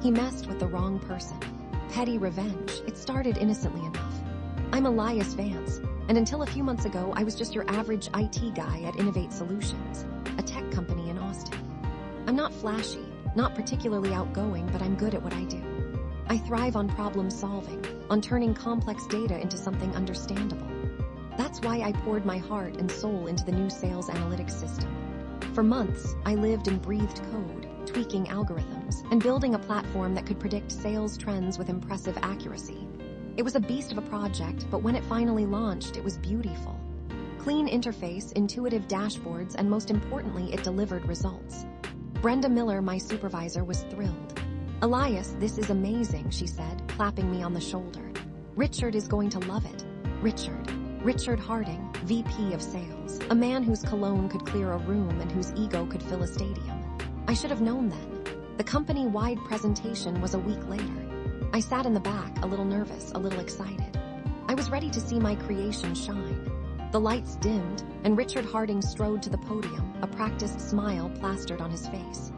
He messed with the wrong person. Petty revenge. It started innocently enough. I'm Elias Vance, and until a few months ago, I was just your average IT guy at Innovate Solutions, a tech company in Austin. I'm not flashy, not particularly outgoing, but I'm good at what I do. I thrive on problem solving, on turning complex data into something understandable. That's why I poured my heart and soul into the new sales analytics system. For months, I lived and breathed code, tweaking algorithms, and building a platform that could predict sales trends with impressive accuracy. It was a beast of a project, but when it finally launched, it was beautiful. Clean interface, intuitive dashboards, and most importantly, it delivered results. Brenda Miller, my supervisor, was thrilled. "Elias, this is amazing," she said, clapping me on the shoulder. "Richard is going to love it." Richard Harding, VP of Sales, a man whose cologne could clear a room and whose ego could fill a stadium. I should have known then. The company-wide presentation was a week later. I sat in the back, a little nervous, a little excited. I was ready to see my creation shine. The lights dimmed, and Richard Harding strode to the podium, a practiced smile plastered on his face.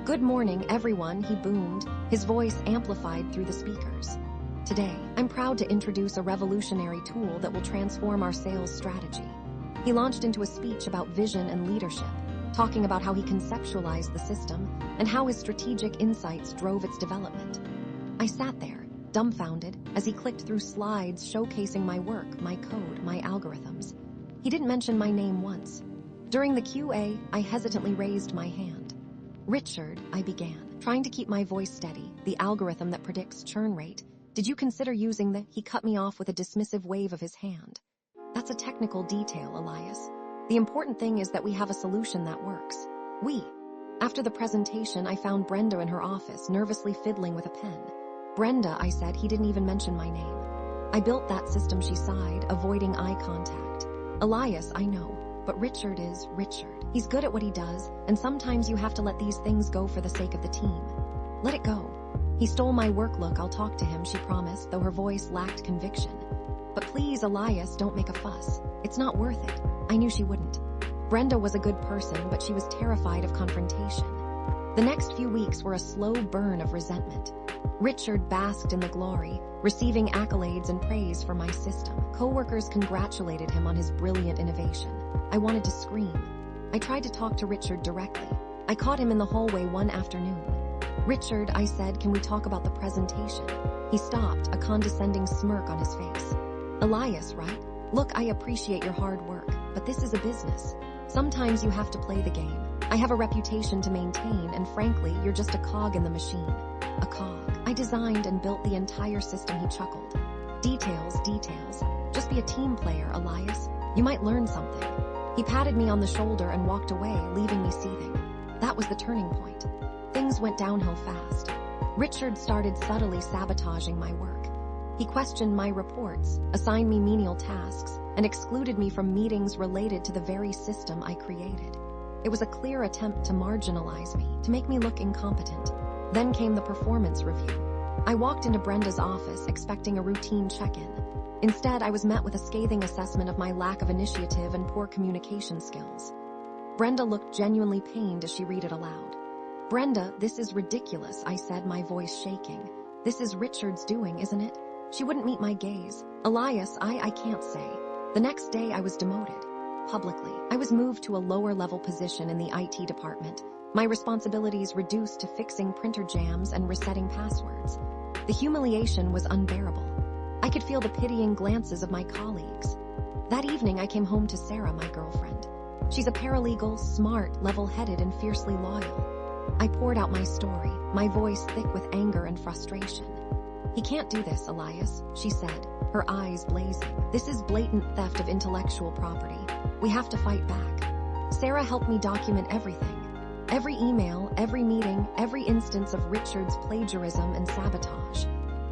"Good morning, everyone," he boomed, his voice amplified through the speakers. "Today, I'm proud to introduce a revolutionary tool that will transform our sales strategy." He launched into a speech about vision and leadership, talking about how he conceptualized the system and how his strategic insights drove its development. I sat there, dumbfounded, as he clicked through slides showcasing my work, my code, my algorithms. He didn't mention my name once. During the Q&A, I hesitantly raised my hand. "Richard," I began, trying to keep my voice steady, "the algorithm that predicts churn rate. Did you consider using the—" He cut me off with a dismissive wave of his hand. "That's a technical detail, Elias. The important thing is that we have a solution that works." After the presentation, I found Brenda in her office, nervously fiddling with a pen. "Brenda," I said, "he didn't even mention my name." "I built that system," she sighed, avoiding eye contact. "Elias, I know, but Richard is Richard. He's good at what he does, and sometimes you have to let these things go for the sake of the team. Let it go." "He stole my work. Look, I'll talk to him," she promised, though her voice lacked conviction. "But please, Elias, don't make a fuss. It's not worth it." I knew she wouldn't. Brenda was a good person, but she was terrified of confrontation. The next few weeks were a slow burn of resentment. Richard basked in the glory, receiving accolades and praise for my system. Coworkers congratulated him on his brilliant innovation. I wanted to scream. I tried to talk to Richard directly. I caught him in the hallway one afternoon. "Richard," I said, "can we talk about the presentation?" He stopped, a condescending smirk on his face. "Elias, right? Look, I appreciate your hard work, but this is a business. Sometimes you have to play the game. I have a reputation to maintain, and frankly, you're just a cog in the machine." "A cog? I designed and built the entire system," he chuckled. Details. Just be a team player, Elias. You might learn something." He patted me on the shoulder and walked away, leaving me seething. That was the turning point. Things went downhill fast. Richard started subtly sabotaging my work. He questioned my reports, assigned me menial tasks, and excluded me from meetings related to the very system I created. It was a clear attempt to marginalize me, to make me look incompetent. Then came the performance review. I walked into Brenda's office expecting a routine check-in. Instead, I was met with a scathing assessment of my lack of initiative and poor communication skills. Brenda looked genuinely pained as she read it aloud. "Brenda, this is ridiculous," I said, my voice shaking. "This is Richard's doing, isn't it?" She wouldn't meet my gaze. "Elias, I can't say." The next day, I was demoted. Publicly, I was moved to a lower-level position in the IT department. My responsibilities reduced to fixing printer jams and resetting passwords. The humiliation was unbearable. I could feel the pitying glances of my colleagues. That evening, I came home to Sarah, my girlfriend. She's a paralegal, smart, level-headed, and fiercely loyal. I poured out my story, my voice thick with anger and frustration. "He can't do this, Elias," she said, her eyes blazing. "This is blatant theft of intellectual property. We have to fight back." Sarah helped me document everything. Every email, every meeting, every instance of Richard's plagiarism and sabotage.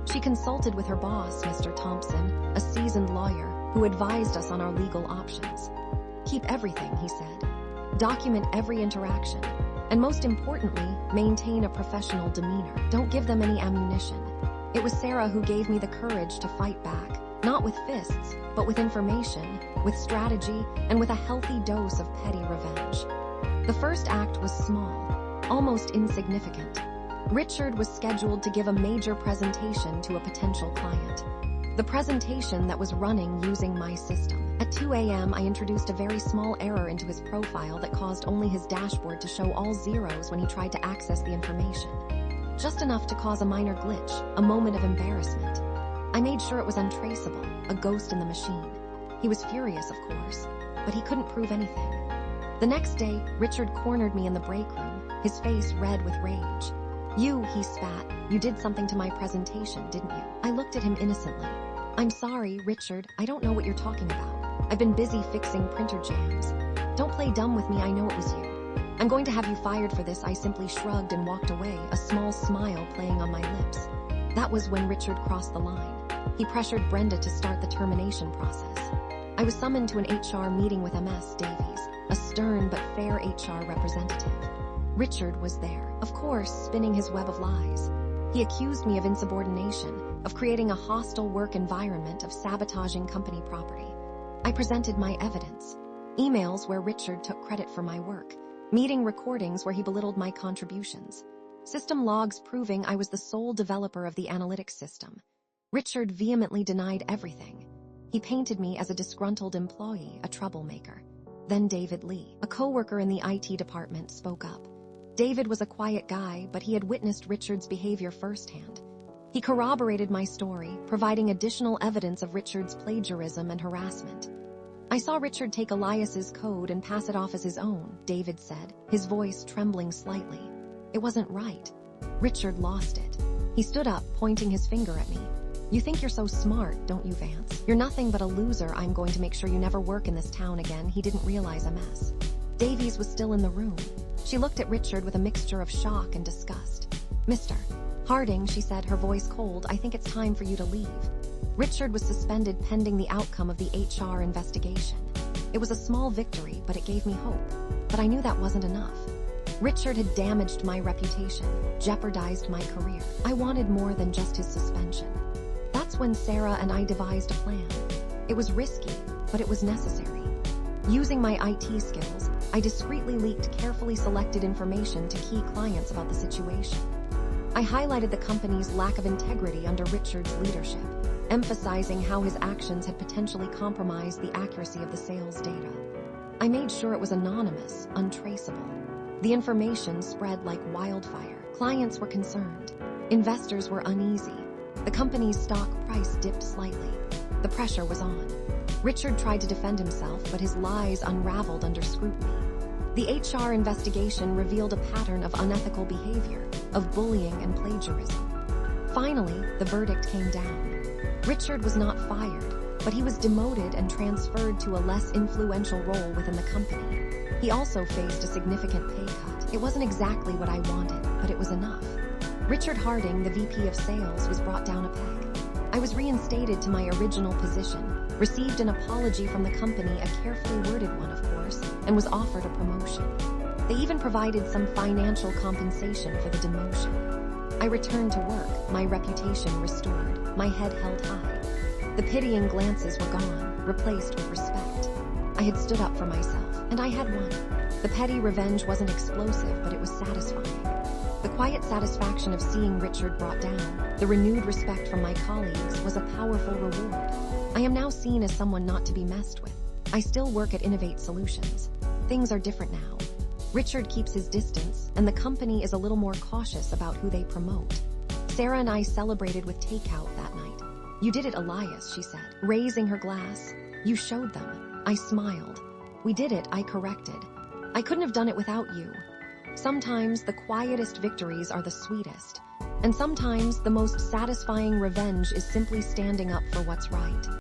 She consulted with her boss, Mr. Thompson, a seasoned lawyer, who advised us on our legal options. "Keep everything," he said. "Document every interaction. And most importantly, maintain a professional demeanor. Don't give them any ammunition." It was Sarah who gave me the courage to fight back, not with fists, but with information, with strategy, and with a healthy dose of petty revenge. The first act was small, almost insignificant. Richard was scheduled to give a major presentation to a potential client. The presentation that was running using my system. At 2 a.m., I introduced a very small error into his profile that caused only his dashboard to show all zeros when he tried to access the information. Just enough to cause a minor glitch, a moment of embarrassment. I made sure it was untraceable, a ghost in the machine. He was furious, of course, but he couldn't prove anything. The next day, Richard cornered me in the break room, his face red with rage. "You," he spat, "you did something to my presentation, didn't you?" I looked at him innocently. "I'm sorry, Richard, I don't know what you're talking about. I've been busy fixing printer jams. Don't play dumb with me, I know it was you. I'm going to have you fired for this." I simply shrugged and walked away, a small smile playing on my lips. That was when Richard crossed the line. He pressured Brenda to start the termination process. I was summoned to an HR meeting with Ms. Davies, a stern but fair HR representative. Richard was there, of course, spinning his web of lies. He accused me of insubordination, of creating a hostile work environment, of sabotaging company property. I presented my evidence. Emails where Richard took credit for my work. Meeting recordings where he belittled my contributions. System logs proving I was the sole developer of the analytics system. Richard vehemently denied everything. He painted me as a disgruntled employee, a troublemaker. Then David Lee, a coworker in the IT department, spoke up. David was a quiet guy, but he had witnessed Richard's behavior firsthand. He corroborated my story, providing additional evidence of Richard's plagiarism and harassment. "I saw Richard take Elias's code and pass it off as his own," David said, his voice trembling slightly. "It wasn't right." Richard lost it. He stood up, pointing his finger at me. "You think you're so smart, don't you, Vance? You're nothing but a loser. I'm going to make sure you never work in this town again." He didn't realize a mess. Davies was still in the room. She looked at Richard with a mixture of shock and disgust. "Mr. Harding," she said, her voice cold, "I think it's time for you to leave." Richard was suspended pending the outcome of the HR investigation. It was a small victory, but it gave me hope. But I knew that wasn't enough. Richard had damaged my reputation, jeopardized my career. I wanted more than just his suspension. That's when Sarah and I devised a plan. It was risky, but it was necessary. Using my IT skills, I discreetly leaked carefully selected information to key clients about the situation. I highlighted the company's lack of integrity under Richard's leadership, emphasizing how his actions had potentially compromised the accuracy of the sales data. I made sure it was anonymous, untraceable. The information spread like wildfire. Clients were concerned. Investors were uneasy. The company's stock price dipped slightly. The pressure was on. Richard tried to defend himself, but his lies unraveled under scrutiny. The HR investigation revealed a pattern of unethical behavior, of bullying and plagiarism. Finally, the verdict came down. Richard was not fired, but he was demoted and transferred to a less influential role within the company. He also faced a significant pay cut. It wasn't exactly what I wanted, but it was enough. Richard Harding, the VP of Sales, was brought down a peg. I was reinstated to my original position, received an apology from the company, a carefully worded one, of course, and was offered a promotion. They even provided some financial compensation for the demotion. I returned to work, my reputation restored, my head held high. The pitying glances were gone, replaced with respect. I had stood up for myself, and I had won. The petty revenge wasn't explosive, but it was satisfying. The quiet satisfaction of seeing Richard brought down, the renewed respect from my colleagues, was a powerful reward. I am now seen as someone not to be messed with. I still work at Innovate Solutions. Things are different now. Richard keeps his distance, and the company is a little more cautious about who they promote. Sarah and I celebrated with takeout that night. "You did it, Elias," she said, raising her glass. "You showed them." I smiled. "We did it," I corrected. "I couldn't have done it without you." Sometimes the quietest victories are the sweetest, and sometimes the most satisfying revenge is simply standing up for what's right.